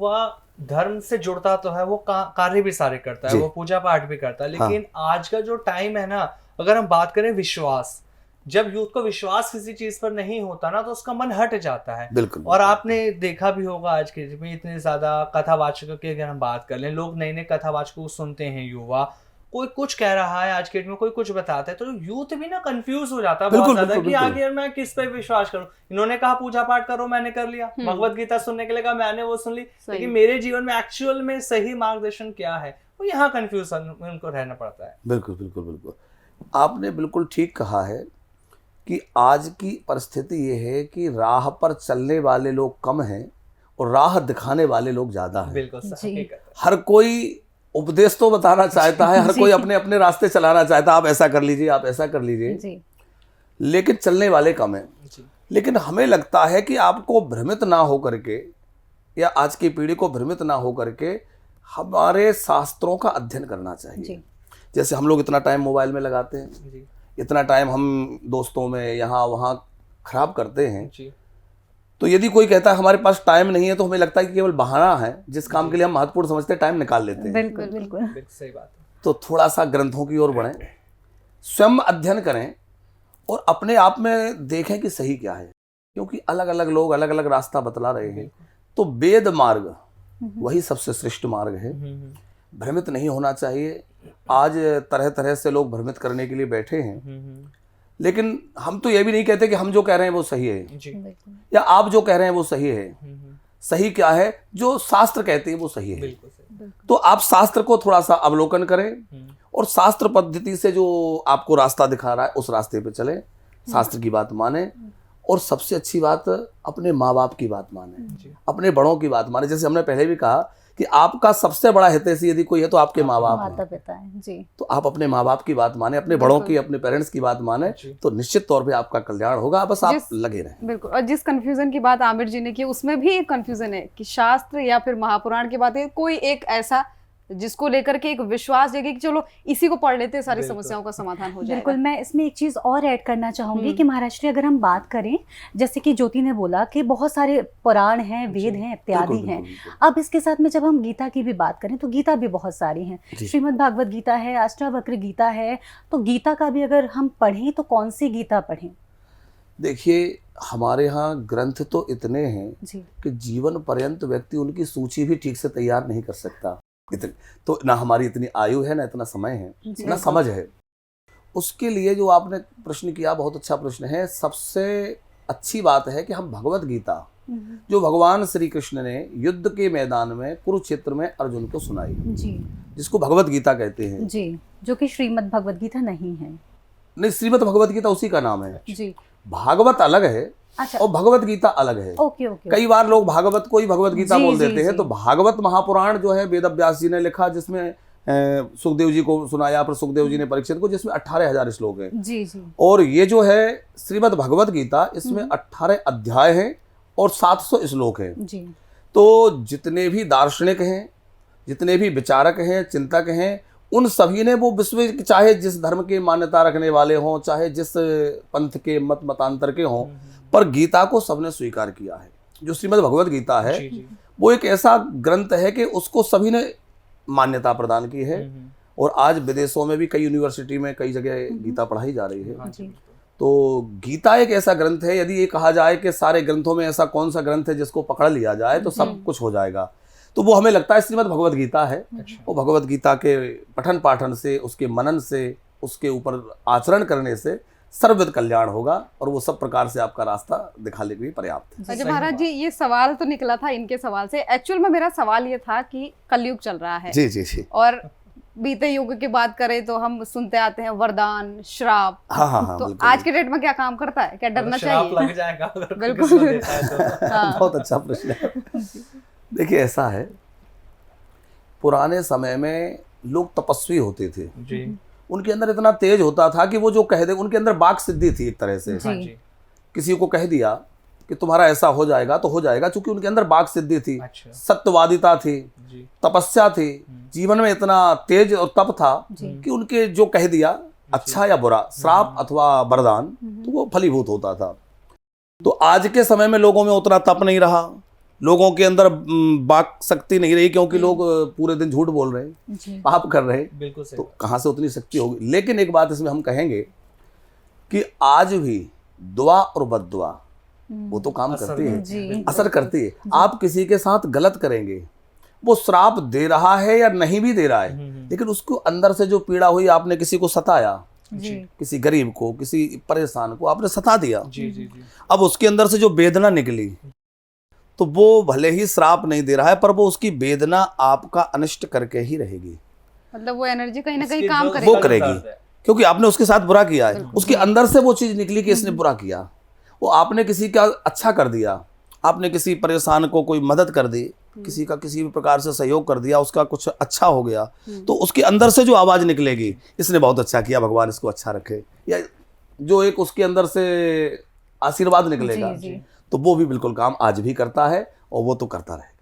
युवा धर्म से जुड़ता तो है, वो कार्य भी सारे करता है, वो पूजा पाठ भी करता है, लेकिन आज का जो टाइम है ना, अगर हम बात करें विश्वास, जब यूथ को विश्वास किसी चीज पर नहीं होता ना, तो उसका मन हट जाता है। बिल्कुल। और आपने देखा भी होगा आज के में इतने ज्यादा कथावाचकों की अगर हम बात कर लें, लोग नए नए कथावाचकों को सुनते हैं, युवा कोई कुछ कह रहा है आज के डेट में, कोई कुछ बताता है, तो यूथ भी ना कंफ्यूज हो जाता है बहुत ज्यादा कि आखिर मैं किस पे विश्वास करूं। इन्होंने कहा पूजा पाठ करो, मैंने कर लिया, भगवत गीता सुनने के लिए कहा, मैंने वो सुन ली, लेकिन मेरे जीवन में एक्चुअल में सही मार्गदर्शन क्या है, वो यहाँ कंफ्यूजन में उनको रहना पड़ता है। बिल्कुल बिल्कुल बिल्कुल, आपने बिल्कुल ठीक कहा है कि आज की परिस्थिति ये है कि राह पर चलने वाले लोग कम हैं और राह दिखाने वाले लोग ज्यादा हैं। बिल्कुल, हर कोई उपदेश तो बताना चाहता है, हर कोई अपने अपने रास्ते चलाना चाहता है, आप ऐसा कर लीजिए, आप ऐसा कर लीजिए, लेकिन चलने वाले कम हैं। लेकिन हमें लगता है कि आपको भ्रमित ना हो करके, या आज की पीढ़ी को भ्रमित ना हो करके हमारे शास्त्रों का अध्ययन करना चाहिए। जैसे हम लोग इतना टाइम मोबाइल में लगाते हैं, इतना टाइम हम दोस्तों में यहाँ वहाँ खराब करते हैं, तो यदि कोई कहता है हमारे पास टाइम नहीं है, तो हमें लगता है कि केवल बहाना है, जिस काम के लिए हम महत्वपूर्ण समझते हैं टाइम निकाल लेते हैं। बिल्कुल बिल्कुल सही बात है। तो थोड़ा सा ग्रंथों की ओर बढ़ें, स्वयं अध्ययन करें और अपने आप में देखें कि सही क्या है, क्योंकि अलग अलग लोग अलग अलग रास्ता बतला रहे हैं। तो वेद मार्ग वही सबसे श्रेष्ठ मार्ग है, भ्रमित नहीं होना चाहिए। आज तरह तरह से लोग भ्रमित करने के लिए बैठे हैं, लेकिन हम तो ये भी नहीं कहते कि हम जो कह रहे हैं वो सही है, या आप जो कह रहे हैं वो सही है। सही क्या है? जो शास्त्र कहते हैं वो सही है। तो आप शास्त्र को थोड़ा सा अवलोकन करें और शास्त्र पद्धति से जो आपको रास्ता दिखा रहा है उस रास्ते पे चलें, शास्त्र की बात माने, और सबसे अच्छी बात अपने माँ बाप की बात माने, अपने बड़ों की बात माने। जैसे हमने पहले भी कहा कि आपका सबसे बड़ा हितैषी यदि कोई है तो आपके माँ बाप हैं। जी। तो आप अपने माँ बाप की बात माने, अपने बड़ों की, अपने पेरेंट्स की बात माने, तो निश्चित तौर पे आपका कल्याण होगा। बस आप लगे रहें। बिल्कुल। और जिस कंफ्यूजन की बात आमिर जी ने की, उसमें भी एक कंफ्यूजन है कि शास्त्र या फिर महापुराण की बात है, कोई एक ऐसा जिसको लेकर के एक विश्वास है कि चलो इसी को पढ़ लेते सारी समस्याओं का समाधान हो जाएगा। बिल्कुल। मैं इसमें एक चीज़ और ऐड करना चाहूँगी कि महाराष्ट्र अगर हम बात करें, जैसे कि ज्योति ने बोला कि बहुत सारे पुराण हैं, वेद हैं, इत्यादि हैं। अब इसके साथ में जब हम गीता की भी बात करें तो गीता भी बहुत सारी हैं। श्रीमद् भागवत गीता है, अष्टावक्र गीता है। तो गीता का भी अगर हम पढ़ें तो कौन सी गीता पढ़ें? देखिए, हमारे यहाँ ग्रंथ तो इतने हैं कि जीवन पर्यंत व्यक्ति उनकी सूची भी ठीक से तैयार नहीं कर सकता। तो ना हमारी इतनी आयु है, ना इतना समय है, ना समझ है। उसके लिए जो आपने प्रश्न किया, बहुत अच्छा प्रश्न है। सबसे अच्छी बात है कि हम भगवत गीता, जो भगवान श्री कृष्ण ने युद्ध के मैदान में कुरुक्षेत्र में अर्जुन को सुनाई, जिसको भगवत गीता कहते हैं जी, जो कि श्रीमद् भगवत गीता नहीं है। नहीं, श्रीमद् भगवत गीता उसी का नाम है जी। भागवत अलग है। अच्छा। और भगवत गीता अलग है। ओके। कई बार लोग भागवत को ही भगवत गीता बोल देते हैं। तो भागवत महापुराण जो है वेद व्यास जी ने लिखा, जिसमें सुखदेव जी को सुनाया, पर सुखदेव जी ने परीक्षित को, जिसमें 18,000 श्लोक हैं। जी। और ये जो है श्रीमद् भगवत गीता, इसमें 18 अध्याय हैं और 700 श्लोक हैं। तो जितने भी दार्शनिक हैं, जितने भी विचारक हैं, चिंतक हैं, उन सभी ने वो विश्व, चाहे जिस धर्म के मान्यता रखने वाले हों, चाहे जिस पंथ के मतांतर के हों, पर गीता को सबने स्वीकार किया है। जो श्रीमद् भगवत गीता है वो एक ऐसा ग्रंथ है कि उसको सभी ने मान्यता प्रदान की है। और आज विदेशों में भी कई यूनिवर्सिटी में कई जगह गीता पढ़ाई जा रही है। तो गीता एक ऐसा ग्रंथ है, यदि ये कहा जाए कि सारे ग्रंथों में ऐसा कौन सा ग्रंथ है जिसको पकड़ लिया जाए तो सब कुछ हो जाएगा, तो वो हमें लगता है श्रीमद् भगवत गीता है। वो भगवत गीता के पठन पाठन से, उसके मनन से, उसके ऊपर आचरण करने से सर्वविध कल्याण होगा, और वो सब प्रकार से आपका रास्ता दिखाने के लिए पर्याप्त है। अच्छा महाराज जी, ये सवाल तो निकला था इनके सवाल से। एक्चुअल में मेरा सवाल ये था कि कलयुग चल रहा है। जी। और बीते युग की बात करें तो हम सुनते आते हैं वरदान, श्राप। हाँ, तो आज के डेट में क्या काम करता है? क्या डरना चाहिए? लग जाएगा बिल्कुल। बहुत अच्छा प्रश्न है। देखिए, ऐसा है, पुराने समय में लोग तपस्वी होते थे जी। उनके अंदर इतना तेज होता था कि वो जो कह दे, उनके अंदर वाक सिद्धि थी एक तरह से। किसी को कह दिया कि तुम्हारा ऐसा हो जाएगा तो हो जाएगा, क्योंकि उनके अंदर वाक सिद्धि थी। सत्यवादिता थी, तपस्या थी, जीवन में इतना तेज और तप था कि उनके जो कह दिया, अच्छा या बुरा, श्राप अथवा वरदान, तो वो फलीभूत होता था। तो आज के समय में लोगों में उतना तप नहीं रहा, लोगों के अंदर वाक शक्ति नहीं रही, क्योंकि लोग पूरे दिन झूठ बोल रहे हैं, जी पाप कर रहे हैं, बिल्कुल सही तो बात। कहाँ से उतनी शक्ति होगी। लेकिन एक बात इसमें हम कहेंगे कि आज भी दुआ और बद्दुआ वो तो काम असर करती है, करती है, जी। बिल्कुल। असर करती है। आप किसी के साथ गलत करेंगे, वो श्राप दे रहा है या नहीं भी दे रहा है, लेकिन उसको अंदर से जो पीड़ा हुई, आपने किसी को सताया, जी किसी गरीब को, किसी परेशान को आपने सता दिया, जी जी जी अब उसके अंदर से जो वेदना निकली, तो वो भले ही श्राप नहीं दे रहा है, पर वो उसकी वेदना आपका अनिष्ट करके ही रहेगी, मतलब वो एनर्जी कहीं ना कहीं उसके काम जो करेगी। वो करेगी। दर्द है। क्योंकि आपने उसके साथ बुरा किया है, बिल्कुल। उसके अंदर से वो चीज निकली कि इसने बुरा किया, वो आपने किसी का अच्छा कर दिया, आपने किसी परेशान को कोई मदद कर दी, किसी का किसी भी प्रकार से सहयोग कर दिया, उसका कुछ अच्छा हो गया, तो उसके अंदर से जो आवाज निकलेगी, इसने बहुत अच्छा किया, भगवान इसको अच्छा रखे, या जो एक उसके अंदर से आशीर्वाद निकलेगा, जी, जी। तो वो भी बिल्कुल काम आज भी करता है और वो तो करता रहेगा।